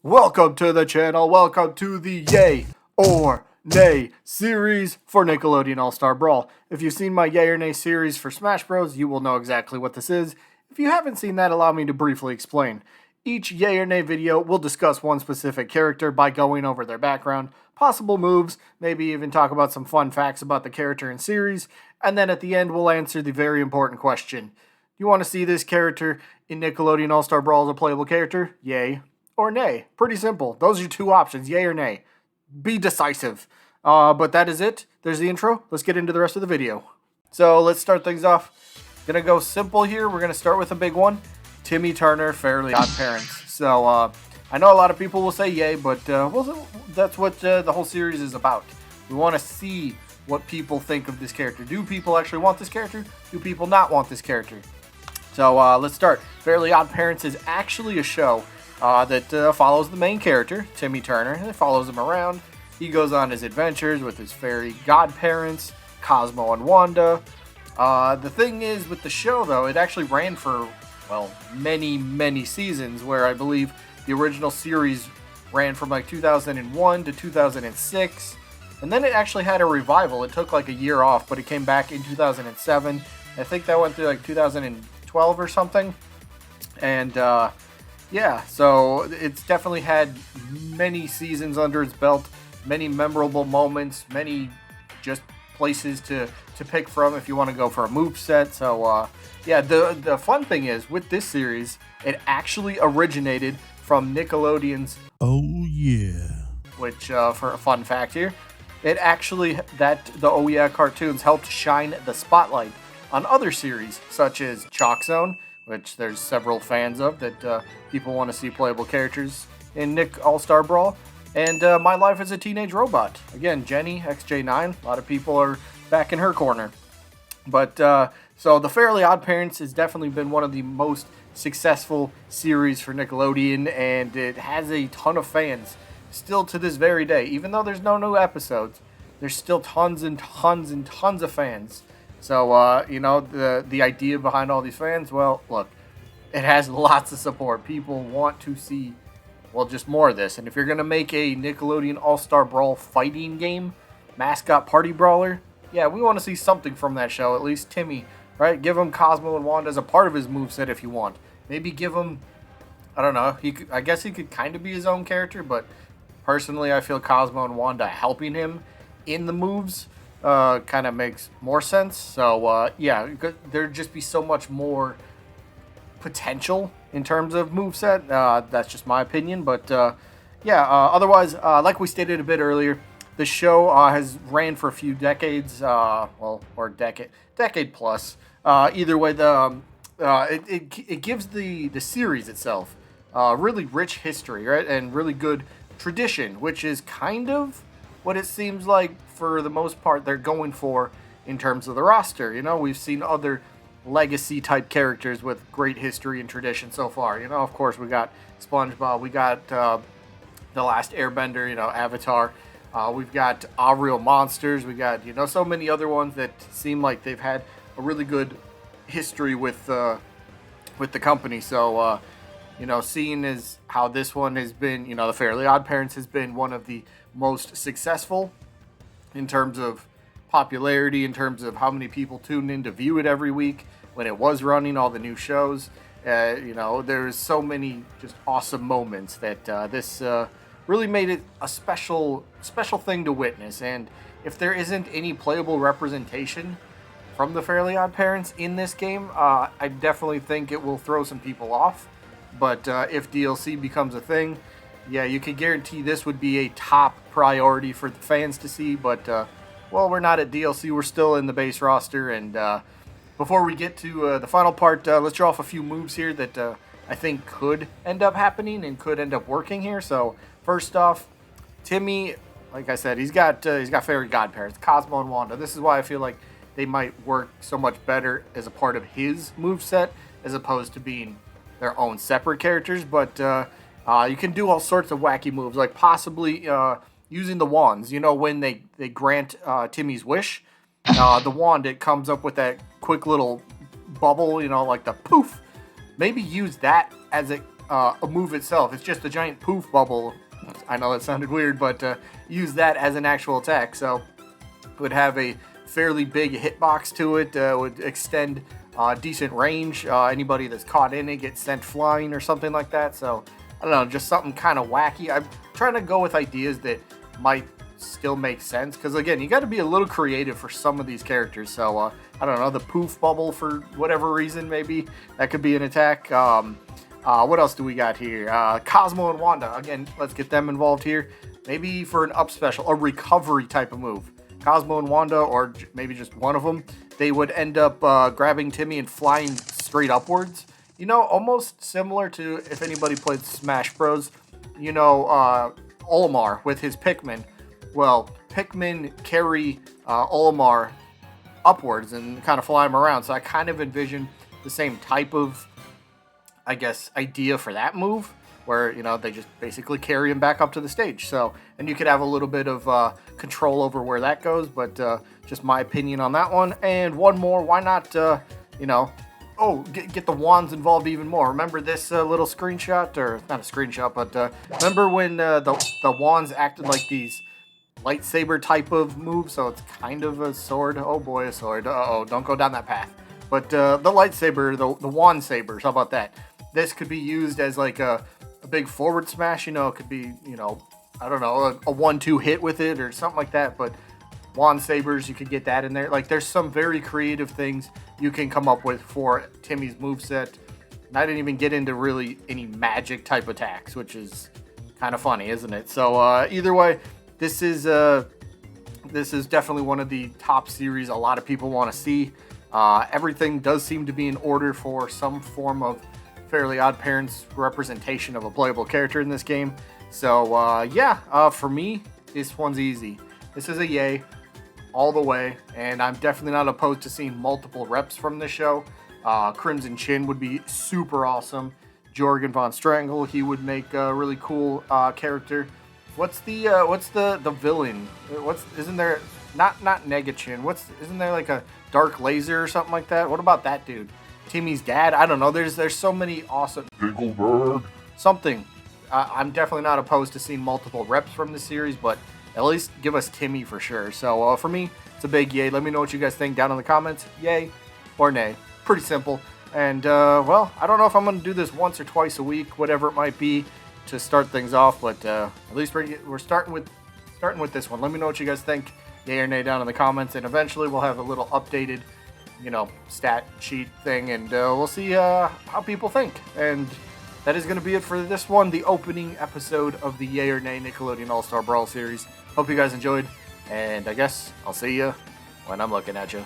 Welcome to the channel. Welcome to the Yay or Nay series for Nickelodeon All Star Brawl. If you've seen my Yay or Nay series for Smash Bros, you will know exactly what this is. If you haven't seen that, allow me to briefly explain. Each Yay or Nay video will discuss one specific character by going over their background, possible moves, maybe even talk about some fun facts about the character and series, and then at the end we'll answer the very important question. You want to see this character in Nickelodeon All Star Brawl as a playable character? Yay or nay. Pretty simple. Those are your two options, yay or nay. Be decisive. But that is it. There's the intro. Let's get into the rest of the video. So let's start things off. Gonna go simple here. We're gonna start with a big one. Timmy Turner, Fairly Odd Parents. So I know a lot of people will say yay, but that's what the whole series is about. We want to see what people think of this character. Do people actually want this character? Do people not want this character? So let's start. Fairly Odd Parents is actually a show that follows the main character, Timmy Turner, and it follows him around. He goes on his adventures with his fairy godparents, Cosmo and Wanda. The thing is with the show, though, it actually ran for, well, many seasons, where I believe the original series ran from like 2001 to 2006. And then it actually had a revival. It took like a year off, but it came back in 2007. I think that went through like 2012 or something. And yeah, so it's definitely had many seasons under its belt, many memorable moments, many just places to pick from if you want to go for a move set. So yeah, the fun thing is with this series, it actually originated from Nickelodeon's Oh Yeah, which for a fun fact here, it actually the Oh Yeah cartoons helped shine the spotlight on other series such as Chalk Zone, which there's several fans of that people want to see playable characters in Nick All Star Brawl, and My Life as a Teenage Robot. Again, Jenny XJ9. A lot of people are back in her corner. But so the Fairly Odd Parents has definitely been one of the most successful series for Nickelodeon, and it has a ton of fans still to this very day. Even though there's no new episodes, there's still tons and tons and tons of fans. So, you know, the idea behind all these fans, well, look, it has lots of support. People want to see, well, just more of this. And if you're going to make a Nickelodeon All-Star Brawl fighting game, mascot party brawler, yeah, we want to see something from that show. At least Timmy, right? Give him Cosmo and Wanda as a part of his moveset if you want. Maybe give him, I don't know, I guess he could kind of be his own character, but personally I feel Cosmo and Wanda helping him in the moves kind of makes more sense. So yeah, there'd just be so much more potential in terms of moveset. That's just my opinion, but yeah, otherwise, like we stated a bit earlier, the show has ran for a few decades, well, or decade plus. Either way, it gives the series itself really rich history, right, and really good tradition, which is kind of what it seems like for the most part they're going for in terms of the roster. You know, we've seen other legacy type characters with great history and tradition so far. You know, of course we got SpongeBob, we got The Last Airbender, you know, Avatar. We've got Real Monsters. We got, you know, so many other ones that seem like they've had a really good history with the company. So you know, seeing as how this one has been, you know, the Fairly Odd Parents has been one of the most successful in terms of popularity, in terms of how many people tune in to view it every week when it was running all the new shows. You know, there's so many just awesome moments that this really made it a special thing to witness. And if there isn't any playable representation from the Fairly Odd Parents in this game, I definitely think it will throw some people off. But if DLC becomes a thing, yeah, you can guarantee this would be a top priority for the fans to see. But, well, we're not at DLC. We're still in the base roster. And before we get to the final part, let's draw off a few moves here that I think could end up happening and could end up working here. So, first off, Timmy, like I said, he's got fairy godparents, Cosmo and Wanda. This is why I feel like they might work so much better as a part of his moveset as opposed to being their own separate characters. But you can do all sorts of wacky moves, like possibly using the wands. You know, when they grant Timmy's wish, the wand, it comes up with that quick little bubble, you know, like the poof. Maybe use that as a move itself. It's just a giant poof bubble. I know that sounded weird, but use that as an actual attack. So it would have a fairly big hitbox to it, would extend decent range. Anybody that's caught in it gets sent flying or something like that. So I don't know, just something kind of wacky. I'm trying to go with ideas that might still make sense, because again, you got to be a little creative for some of these characters. So I don't know, the poof bubble, for whatever reason, maybe that could be an attack. What else do we got here? Cosmo and Wanda, again, let's get them involved here. Maybe for an up special, a recovery type of move. Cosmo and Wanda, or maybe just one of them, they would end up grabbing Timmy and flying straight upwards. You know, almost similar to, if anybody played Smash Bros, you know, Olimar with his Pikmin. Well, Pikmin carry Olimar upwards and kind of fly him around. So I kind of envision the same type of, I guess, idea for that move, where, you know, they just basically carry him back up to the stage. So, and you could have a little bit of control over where that goes, but just my opinion on that one. And one more, why not, you know, get the wands involved even more. Remember this little screenshot, or not a screenshot, but remember when the wands acted like these lightsaber type of move? So it's kind of a sword. Oh boy, a sword. Uh-oh, don't go down that path. But the lightsaber, the wand sabers, how about that? This could be used as like a big forward smash, you know, it could be, you know, I don't know, a 1-2 hit with it or something like that, but wand sabers, you could get that in there. Like, there's some very creative things you can come up with for Timmy's moveset. And I didn't even get into really any magic type attacks, which is kind of funny, isn't it? So either way, this is definitely one of the top series a lot of people want to see. Everything does seem to be in order for some form of Fairly Odd Parents representation of a playable character in this game. So yeah, for me, this one's easy. This is a yay all the way, and I'm definitely not opposed to seeing multiple reps from this show. Crimson Chin would be super awesome. Jorgen von Strangle, he would make a really cool character. What's the villain? Isn't there not Negachin? Isn't there like a Dark Laser or something like that? What about that dude? Timmy's dad? I don't know. There's so many awesome something. I'm definitely not opposed to seeing multiple reps from the series, but at least give us Timmy for sure. So for me, it's a big yay. Let me know what you guys think down in the comments. Yay or nay. Pretty simple. And well, I don't know if I'm going to do this once or twice a week, whatever it might be, to start things off. But at least we're starting with this one. Let me know what you guys think. Yay or nay down in the comments, and eventually we'll have a little updated, you know, stat sheet thing, and we'll see how people think. And that is going to be it for this one, the opening episode of the Yay or Nay Nickelodeon All Star Brawl series. Hope you guys enjoyed, and I guess I'll see you when I'm looking at you.